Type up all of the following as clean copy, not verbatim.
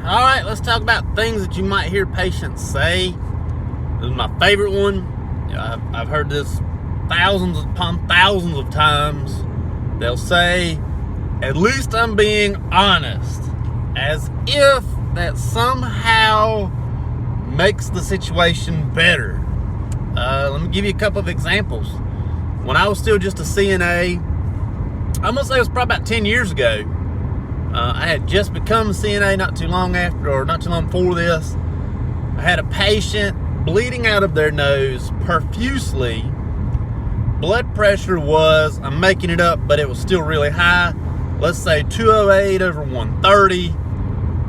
All right, let's talk about things that you might hear patients say. This is my favorite one. I've heard this thousands upon thousands of times. They'll say, "At least I'm being honest," as if that somehow makes the situation better. Let me give you a couple of examples. When I was still just a CNA, I'm gonna say it was probably about 10 years ago. I had just become a CNA not too long before this. I had a patient bleeding out of their nose profusely. Blood pressure was, I'm making it up, but it was still really high. Let's say 208 over 130.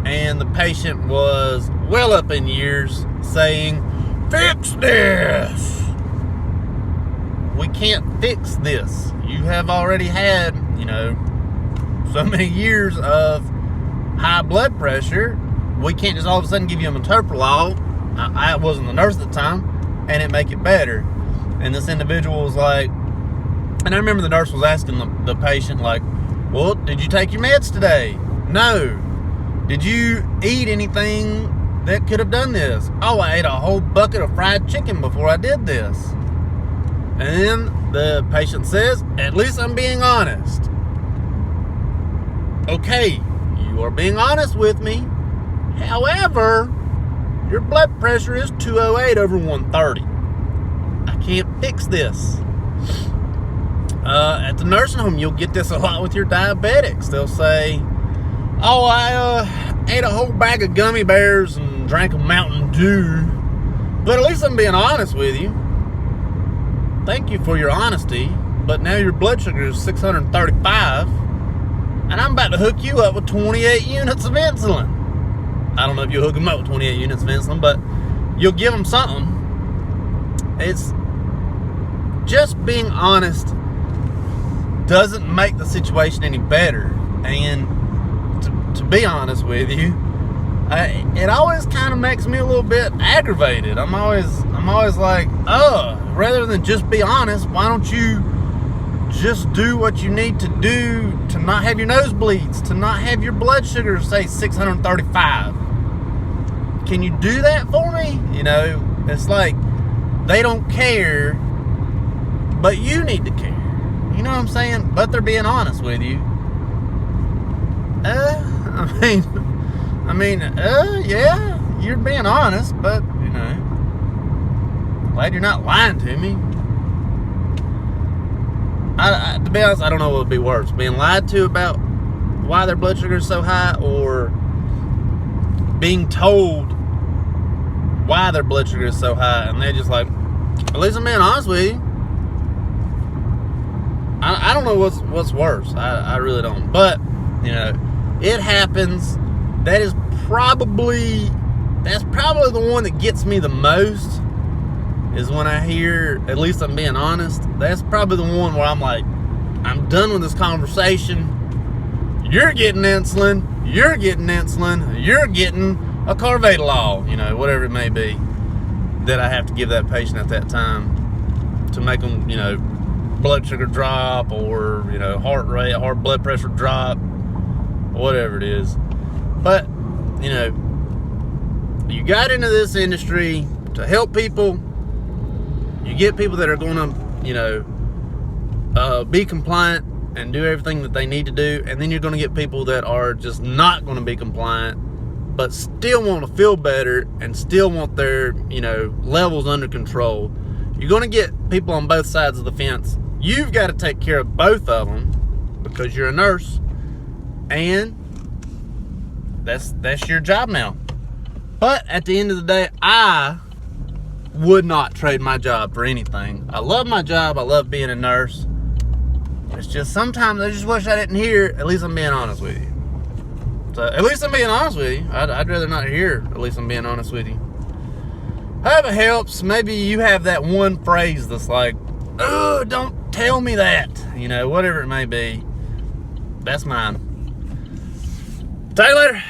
And the patient was well up in years saying, "Fix this." We can't fix this. You have already had, so many years of high blood pressure. We can't just all of a sudden give you a metoprolol. I wasn't the nurse at the time, and it make it better. And this individual was like, and I remember the nurse was asking the patient, like, "Well, did you take your meds today?" "No." "Did you eat anything that could have done this?" "Oh, I ate a whole bucket of fried chicken before I did this." And then the patient says, "At least I'm being honest." Okay, you are being honest with me. However, your blood pressure is 208 over 130. I can't fix this. At the nursing home, you'll get this a lot with your diabetics. They'll say, "Oh, I ate a whole bag of gummy bears and drank a Mountain Dew. But at least I'm being honest with you." Thank you for your honesty, but now your blood sugar is 635, and I'm about to hook you up with 28 units of insulin. I don't know if you'll hook them up with 28 units of insulin, but you'll give them something. It's just being honest doesn't make the situation any better. And to be honest with you, it always kind of makes me a little bit aggravated. I'm always like, rather than just be honest, why don't you just do what you need to do to not have your nosebleeds, to not have your blood sugar say 635? Can you do that for me? It's like they don't care, but you need to care. You know what I'm saying? But they're being honest with you. Yeah, you're being honest, but, glad you're not lying to me. To be honest, I don't know what would be worse, being lied to about why their blood sugar is so high, or being told why their blood sugar is so high, and they're just like, "At least I'm being honest with you." I don't know what's worse. I really don't. But, it happens. That's probably the one that gets me the most, is when I hear, "At least I'm being honest." That's probably the one where I'm like, I'm done with this conversation. You're getting insulin. You're getting a Carvedilol, whatever it may be, that I have to give that patient at that time to make them, blood sugar drop, or, heart rate, heart blood pressure drop, whatever it is. But, you got into this industry to help people. You get people that are going to, be compliant and do everything that they need to do. And then you're going to get people that are just not going to be compliant, but still want to feel better and still want their, levels under control. You're going to get people on both sides of the fence. You've got to take care of both of them because you're a nurse, and that's your job now. But at the end of the day, I would not trade my job for anything. I love my job. I love being a nurse. It's just sometimes I just wish I didn't hear, "At least I'm being honest with you." So, at least I'm being honest with you. I'd rather not hear, "At least I'm being honest with you." I hope it helps. Maybe you have that one phrase that's like, "Oh, don't tell me that." Whatever it may be. That's mine. Talk to you later.